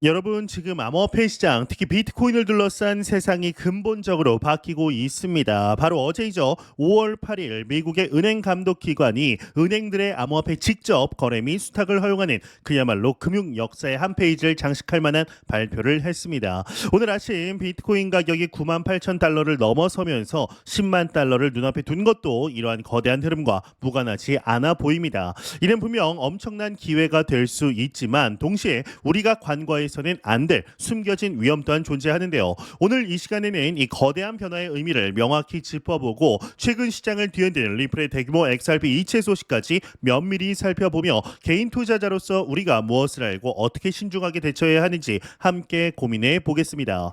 여러분, 지금 암호화폐 시장, 특히 비트코인을 둘러싼 세상이 근본적으로 바뀌고 있습니다. 바로 어제이죠. 5월 8일 미국의 은행 감독 기관이 은행들의 암호화폐 직접 거래 및 수탁을 허용하는 그야말로 금융 역사의 한 페이지를 장식할 만한 발표를 했습니다. 오늘 아침 비트코인 가격이 98,000달러를 넘어서면서 10만 달러를 눈앞에 둔 것도 이러한 거대한 흐름과 무관하지 않아 보입니다. 이는 분명 엄청난 기회가 될 수 있지만 동시에 우리가 관과에서는 안 될 숨겨진 위험 또한 존재하는데요. 오늘 이 시간에는 이 거대한 변화의 의미를 명확히 짚어보고 최근 시장을 뒤흔든 리플의 대규모 XRP 이체 소식까지 면밀히 살펴보며 개인 투자자로서 우리가 무엇을 알고 어떻게 신중하게 대처해야 하는지 함께 고민해 보겠습니다.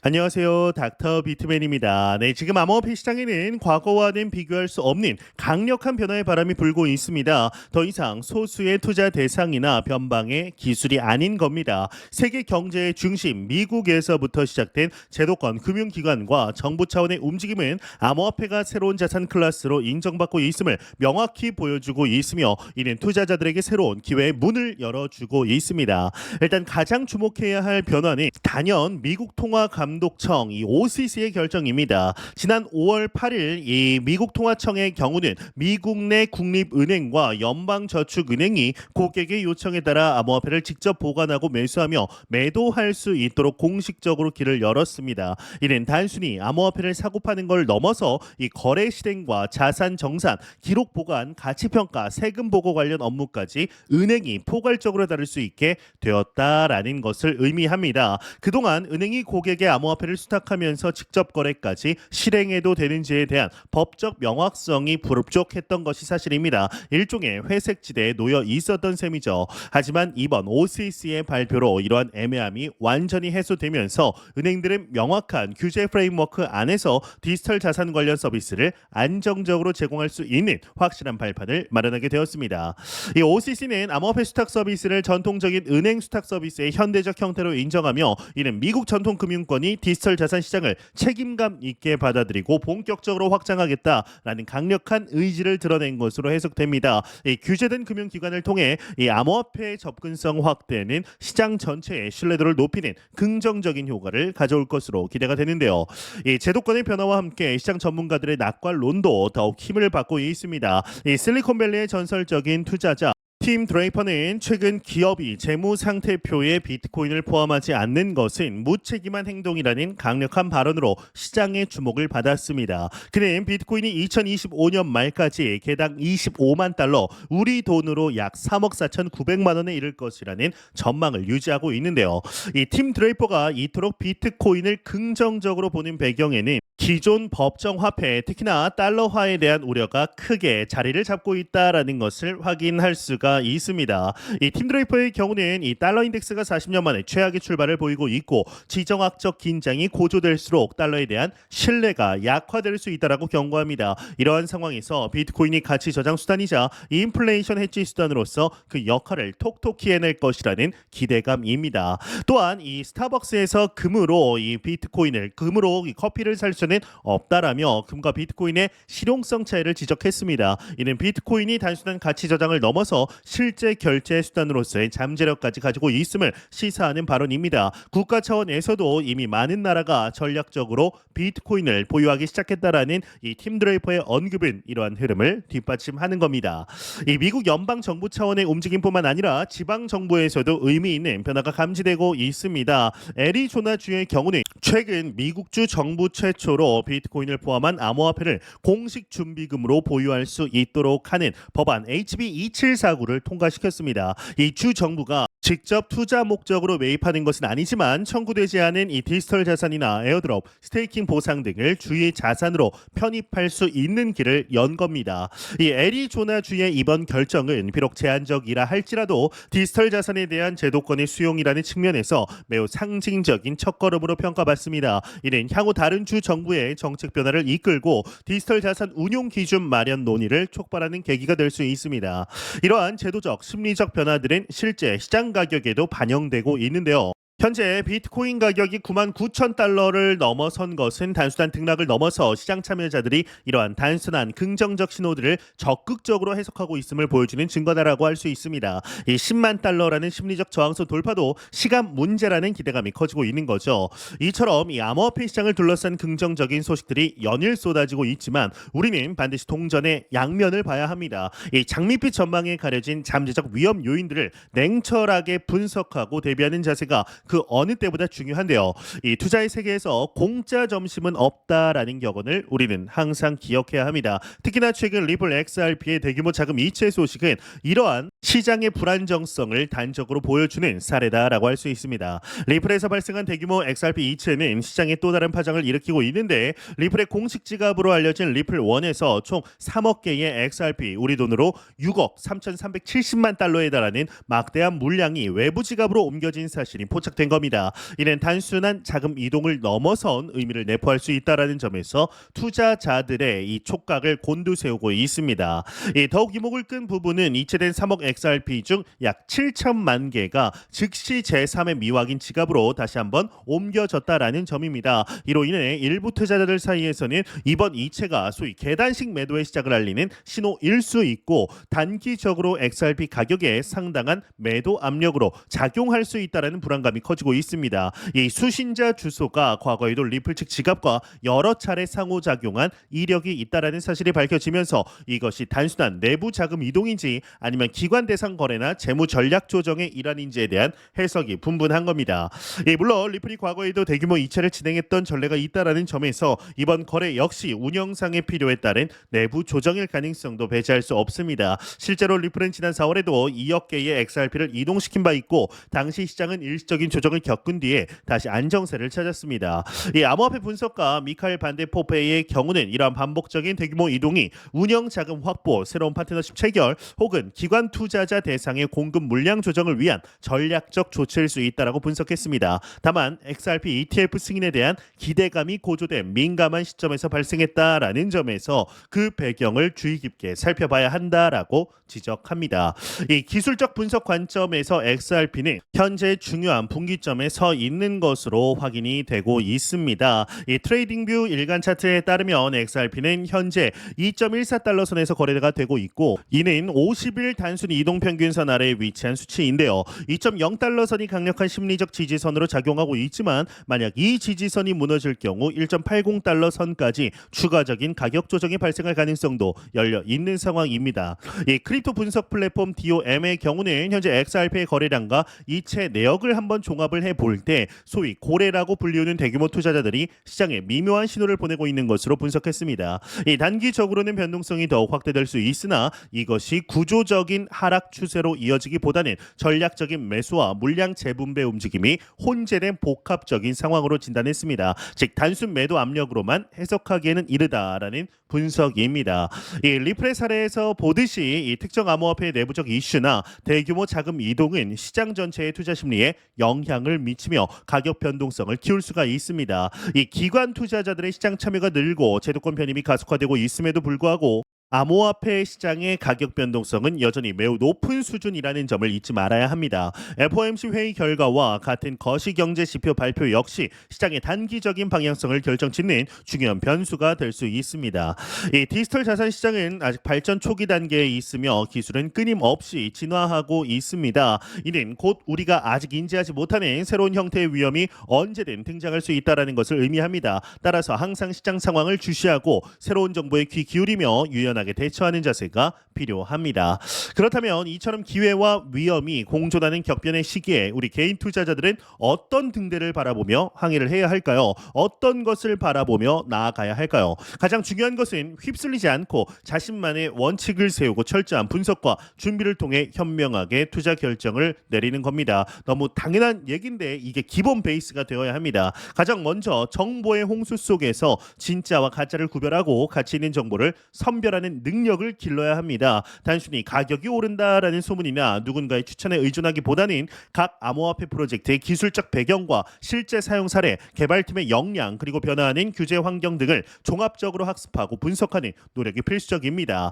안녕하세요. 닥터 비트맨입니다. 네, 지금 암호화폐 시장에는 과거와는 비교할 수 없는 강력한 변화의 바람이 불고 있습니다. 더 이상 소수의 투자 대상이나 변방의 기술이 아닌 겁니다. 세계 경제의 중심 미국에서부터 시작된 제도권 금융기관과 정부 차원의 움직임은 암호화폐가 새로운 자산 클래스로 인정받고 있음을 명확히 보여주고 있으며 이는 투자자들에게 새로운 기회의 문을 열어주고 있습니다. 일단 가장 주목해야 할 변화는 단연 미국 통화감독청 이 OCC의 결정입니다. 지난 5월 8일 이 미국 통화청의 경우는 미국 내 국립은행과 연방저축은행이 고객의 요청에 따라 암호화폐를 직접 보관하고 매수하며 매도할 수 있도록 공식적으로 길을 열었습니다. 이는 단순히 암호화폐를 사고 파는 걸 넘어서 이 거래 실행과 자산 정산, 기록 보관, 가치 평가, 세금 보고 관련 업무까지 은행이 포괄적으로 다룰 수 있게 되었다라는 것을 의미합니다. 그동안 은행이 고객의 암호화폐를 수탁하면서 직접 거래까지 실행해도 되는지에 대한 법적 명확성이 부족했던 것이 사실입니다. 일종의 회색지대에 놓여 있었던 셈이죠. 하지만 이번 OCC의 발표로 이러한 애매함이 완전히 해소되면서 은행들은 명확한 규제 프레임워크 안에서 디지털 자산 관련 서비스를 안정적으로 제공할 수 있는 확실한 발판을 마련하게 되었습니다. 이 OCC는 암호화폐 수탁 서비스를 전통적인 은행 수탁 서비스의 현대적 형태로 인정하며 이는 미국 전통금융권이 디지털 자산 시장을 책임감 있게 받아들이고 본격적으로 확장하겠다라는 강력한 의지를 드러낸 것으로 해석됩니다. 이 규제된 금융기관을 통해 이 암호화폐 접근성 확대는 시장 전체의 신뢰도를 높이는 긍정적인 효과를 가져올 것으로 기대가 되는데요. 이 제도권의 변화와 함께 시장 전문가들의 낙관론도 더욱 힘을 받고 있습니다. 이 실리콘밸리의 전설적인 투자자 팀 드레이퍼는 최근 기업이 재무 상태표에 비트코인을 포함하지 않는 것은 무책임한 행동이라는 강력한 발언으로 시장의 주목을 받았습니다. 그는 비트코인이 2025년 말까지 개당 25만 달러, 우리 돈으로 약 3억 4,900만 원에 이를 것이라는 전망을 유지하고 있는데요. 이 팀 드레이퍼가 이토록 비트코인을 긍정적으로 보는 배경에는 기존 법정 화폐, 특히나 달러화에 대한 우려가 크게 자리를 잡고 있다라는 것을 확인할 수가 있습니다. 이 팀 드레이퍼의 경우는 이 달러 인덱스가 40년 만에 최악의 출발을 보이고 있고 지정학적 긴장이 고조될수록 달러에 대한 신뢰가 약화될 수 있다라고 경고합니다. 이러한 상황에서 비트코인이 가치 저장 수단이자 인플레이션 해지 수단으로서 그 역할을 톡톡히 해낼 것이라는 기대감입니다. 또한 이 스타벅스에서 금으로 이 비트코인을 금으로 이 커피를 살 수는 없다라며 금과 비트코인의 실용성 차이를 지적했습니다. 이는 비트코인이 단순한 가치 저장을 넘어서 실제 결제 수단으로서의 잠재력까지 가지고 있음을 시사하는 발언입니다. 국가 차원에서도 이미 많은 나라가 전략적으로 비트코인을 보유하기 시작했다라는 이 팀 드레이퍼의 언급은 이러한 흐름을 뒷받침하는 겁니다. 이 미국 연방 정부 차원의 움직임뿐만 아니라 지방 정부에서도 의미 있는 변화가 감지되고 있습니다. 애리조나주의 경우는 최근 미국주 정부 최초로 비트코인을 포함한 암호화폐를 공식 준비금으로 보유할 수 있도록 하는 법안 HB 2749를 통과시켰습니다. 이 주 정부가 직접 투자 목적으로 매입하는 것은 아니지만 청구되지 않은 이 디지털 자산이나 에어드롭, 스테이킹 보상 등을 주의 자산으로 편입할 수 있는 길을 연 겁니다. 이 애리조나주의 이번 결정은 비록 제한적이라 할지라도 디지털 자산에 대한 제도권의 수용이라는 측면에서 매우 상징적인 첫걸음으로 평가받습니다. 이는 향후 다른 주 정부의 정책 변화를 이끌고 디지털 자산 운용 기준 마련 논의를 촉발하는 계기가 될 수 있습니다. 이러한 제도적, 심리적 변화들은 실제 시장 가격에도 반영되고 있는데요. 현재 비트코인 가격이 99,000달러를 넘어선 것은 단순한 등락을 넘어서 시장 참여자들이 이러한 단순한 긍정적 신호들을 적극적으로 해석하고 있음을 보여주는 증거다라고 할 수 있습니다. 이 10만 달러라는 심리적 저항선 돌파도 시간 문제라는 기대감이 커지고 있는 거죠. 이처럼 이 암호화폐 시장을 둘러싼 긍정적인 소식들이 연일 쏟아지고 있지만 우리는 반드시 동전의 양면을 봐야 합니다. 이 장밋빛 전망에 가려진 잠재적 위험 요인들을 냉철하게 분석하고 대비하는 자세가 그 어느 때보다 중요한데요. 이 투자의 세계에서 공짜 점심은 없다라는 격언을 우리는 항상 기억해야 합니다. 특히나 최근 리플 XRP의 대규모 자금 이체 소식은 이러한 시장의 불안정성을 단적으로 보여주는 사례다라고 할 수 있습니다. 리플에서 발생한 대규모 XRP 이체는 시장에 또 다른 파장을 일으키고 있는데 리플의 공식 지갑으로 알려진 리플1에서 총 3억 개의 XRP 우리 돈으로 6억 3,370만 달러에 달하는 막대한 물량이 외부 지갑으로 옮겨진 사실이 포착된 겁니다. 이는 단순한 자금 이동을 넘어선 의미를 내포할 수 있다라는 점에서 투자자들의 이 촉각을 곤두세우고 있습니다. 더욱 이목을 끈 부분은 이체된 3억 XRP 중 약 7천만 개가 즉시 제3의 미확인 지갑으로 다시 한번 옮겨졌다라는 점입니다. 이로 인해 일부 투자자들 사이에서는 이번 이체가 소위 계단식 매도의 시작을 알리는 신호일 수 있고 단기적으로 XRP 가격에 상당한 매도 압력으로 작용할 수 있다라는 불안감이 커지고 있습니다. 이 수신자 주소가 과거에도 리플 측 지갑과 여러 차례 상호작용한 이력이 있다라는 사실이 밝혀지면서 이것이 단순한 내부 자금 이동인지 아니면 기관 대상 거래나 재무 전략 조정의 일환인지에 대한 해석이 분분한 겁니다. 물론 리플이 과거에도 대규모 이체를 진행했던 전례가 있다라는 점에서 이번 거래 역시 운영상의 필요에 따른 내부 조정일 가능성도 배제할 수 없습니다. 실제로 리플은 지난 4월에도 2억 개의 XRP를 이동시킨 바 있고 당시 시장은 일시적인 조정을 겪은 뒤에 다시 안정세를 찾았습니다. 이 암호화폐 분석가 미카엘 반데포페의 경우는 이러한 반복적인 대규모 이동이 운영 자금 확보, 새로운 파트너십 체결 혹은 기관 투자자 대상의 공급 물량 조정을 위한 전략적 조치일 수 있다라고 분석했습니다. 다만 XRP ETF 승인에 대한 기대감이 고조된 민감한 시점에서 발생했다라는 점에서 그 배경을 주의 깊게 살펴봐야 한다라고 지적합니다. 이 기술적 분석 관점에서 XRP는 현재 중요한 분기점에 서 있는 것으로 확인이 되고 있습니다. 이 트레이딩뷰 일간 차트에 따르면 XRP는 현재 2.14달러 선에서 거래가 되고 있고 이는 50일 단순 이동평균선 아래에 위치한 수치인데요. 2.0달러 선이 강력한 심리적 지지선으로 작용하고 있지만 만약 이 지지선이 무너질 경우 1.80달러 선까지 추가적인 가격 조정이 발생할 가능성도 열려 있는 상황입니다. 이 크립토 분석 플랫폼 DOM의 경우는 현재 XRP의 거래량과 이체 내역을 한번 종합을 해볼 때 소위 고래라고 불리우는 대규모 투자자들이 시장에 미묘한 신호를 보내고 있는 것으로 분석했습니다. 이 단기적으로는 변동성이 더욱 확대될 수 있으나 이것이 구조적인 하락 추세로 이어지기보다는 전략적인 매수와 물량 재분배 움직임이 혼재된 복합적인 상황으로 진단했습니다. 즉 단순 매도 압력으로만 해석하기에는 이르다라는 분석입니다. 이 리플의 사례에서 보듯이 이 특정 암호화폐의 내부적 이슈나 대규모 자금 이동은 시장 전체의 투자 심리에 영향을 미치며 가격 변동성을 키울 수가 있습니다. 이 기관 투자자들의 시장 참여가 늘고 제도권 편입이 가속화되고 있음에도 불구하고 암호화폐 시장의 가격 변동성은 여전히 매우 높은 수준이라는 점을 잊지 말아야 합니다. FOMC 회의 결과와 같은 거시경제 지표 발표 역시 시장의 단기적인 방향성을 결정짓는 중요한 변수가 될 수 있습니다. 이 디지털 자산 시장은 아직 발전 초기 단계에 있으며 기술은 끊임없이 진화하고 있습니다. 이는 곧 우리가 아직 인지하지 못하는 새로운 형태의 위험이 언제든 등장할 수 있다는 것을 의미합니다. 따라서 항상 시장 상황을 주시하고 새로운 정보에 귀 기울이며 유연하게 대처하는 자세가 필요합니다. 그렇다면 이처럼 기회와 위험이 공존하는 격변의 시기에 우리 개인 투자자들은 어떤 등대를 바라보며 항해를 해야 할까요? 어떤 것을 바라보며 나아가야 할까요? 가장 중요한 것은 휩쓸리지 않고 자신만의 원칙을 세우고 철저한 분석과 준비를 통해 현명하게 투자 결정을 내리는 겁니다. 너무 당연한 얘기인데 이게 기본 베이스가 되어야 합니다. 가장 먼저 정보의 홍수 속에서 진짜와 가짜를 구별하고 가치 있는 정보를 선별하는 판단하는 능력을 길러야 합니다. 단순히 가격이 오른다라는 소문이나 누군가의 추천에 의존하기보다는 각 암호화폐 프로젝트의 기술적 배경과 실제 사용 사례, 개발팀의 역량 그리고 변화하는 규제 환경 등을 종합적으로 학습하고 분석하는 노력이 필수적입니다.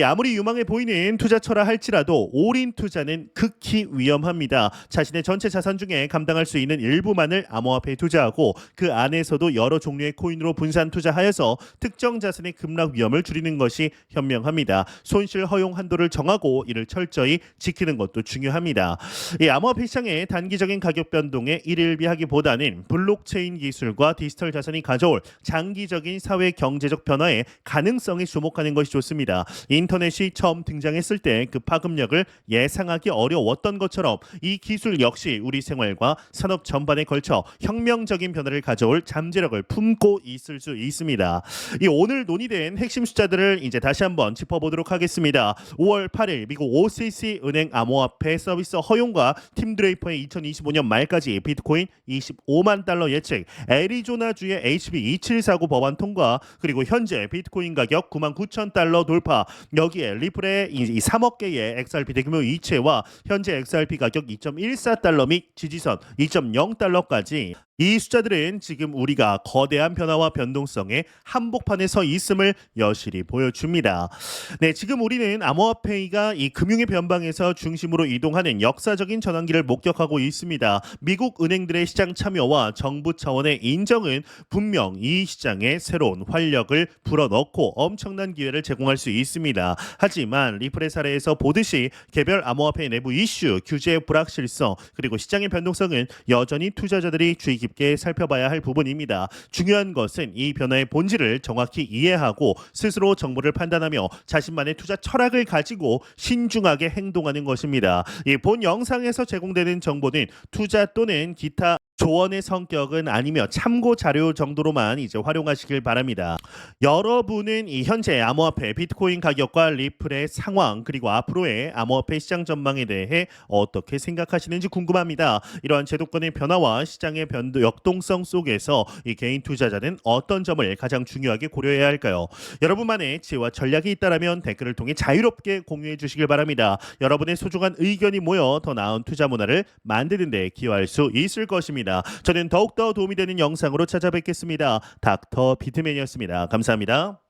아무리 유망해 보이는 투자처라 할지라도 올인 투자는 극히 위험합니다. 자신의 전체 자산 중에 감당할 수 있는 일부만을 암호화폐에 투자하고 그 안에서도 여러 종류의 코인으로 분산 투자하여서 특정 자산의 급락 위험을 줄이는 것이 현명합니다. 손실 허용 한도를 정하고 이를 철저히 지키는 것도 중요합니다. 암호화폐 시장의 단기적인 가격 변동에 일일비하기보다는 블록체인 기술과 디지털 자산이 가져올 장기적인 사회 경제적 변화의 가능성에 주목하는 것이 좋습니다. 인터넷이 처음 등장했을 때 그 파급력을 예상하기 어려웠던 것처럼 이 기술 역시 우리 생활과 산업 전반에 걸쳐 혁명적인 변화를 가져올 잠재력을 품고 있을 수 있습니다. 오늘 논의된 핵심 숫자들을 이제 다시 한번 짚어보도록 하겠습니다. 5월 8일 미국 OCC 은행 암호화폐 서비스 허용과 팀 드레이퍼의 2025년 말까지 비트코인 25만 달러 예측, 애리조나주의 HB2749 법안 통과, 그리고 현재 비트코인 가격 9만 9천 달러 돌파, 여기에 리플의 3억 개의 XRP 대규모 이체와 현재 XRP 가격 2.14달러 및 지지선 2.0달러까지 이 숫자들은 지금 우리가 거대한 변화와 변동성의 한복판에 서 있음을 여실히 보여줍니다. 네, 지금 우리는 암호화폐가 이 금융의 변방에서 중심으로 이동하는 역사적인 전환기를 목격하고 있습니다. 미국 은행들의 시장 참여와 정부 차원의 인정은 분명 이 시장에 새로운 활력을 불어넣고 엄청난 기회를 제공할 수 있습니다. 하지만 리플의 사례에서 보듯이 개별 암호화폐 내부 이슈, 규제의 불확실성, 그리고 시장의 변동성은 여전히 투자자들이 주의 깊게 살펴봐야 할 부분입니다. 중요한 것은 이 변화의 본질을 정확히 이해하고 스스로 정보를 판단하며 자신만의 투자 철학을 가지고 신중하게 행동하는 것입니다. 본 영상에서 제공되는 정보는 투자 또는 기타 조언의 성격은 아니며 참고 자료 정도로만 이제 활용하시길 바랍니다. 여러분은 이 현재 암호화폐 비트코인 가격과 리플의 상황 그리고 앞으로의 암호화폐 시장 전망에 대해 어떻게 생각하시는지 궁금합니다. 이러한 제도권의 변화와 시장의 역동성 속에서 이 개인 투자자는 어떤 점을 가장 중요하게 고려해야 할까요? 여러분만의 지혜와 전략이 있다라면 댓글을 통해 자유롭게 공유해 주시길 바랍니다. 여러분의 소중한 의견이 모여 더 나은 투자 문화를 만드는 데 기여할 수 있을 것입니다. 저는 더욱더 도움이 되는 영상으로 찾아뵙겠습니다. 닥터 비트맨이었습니다. 감사합니다.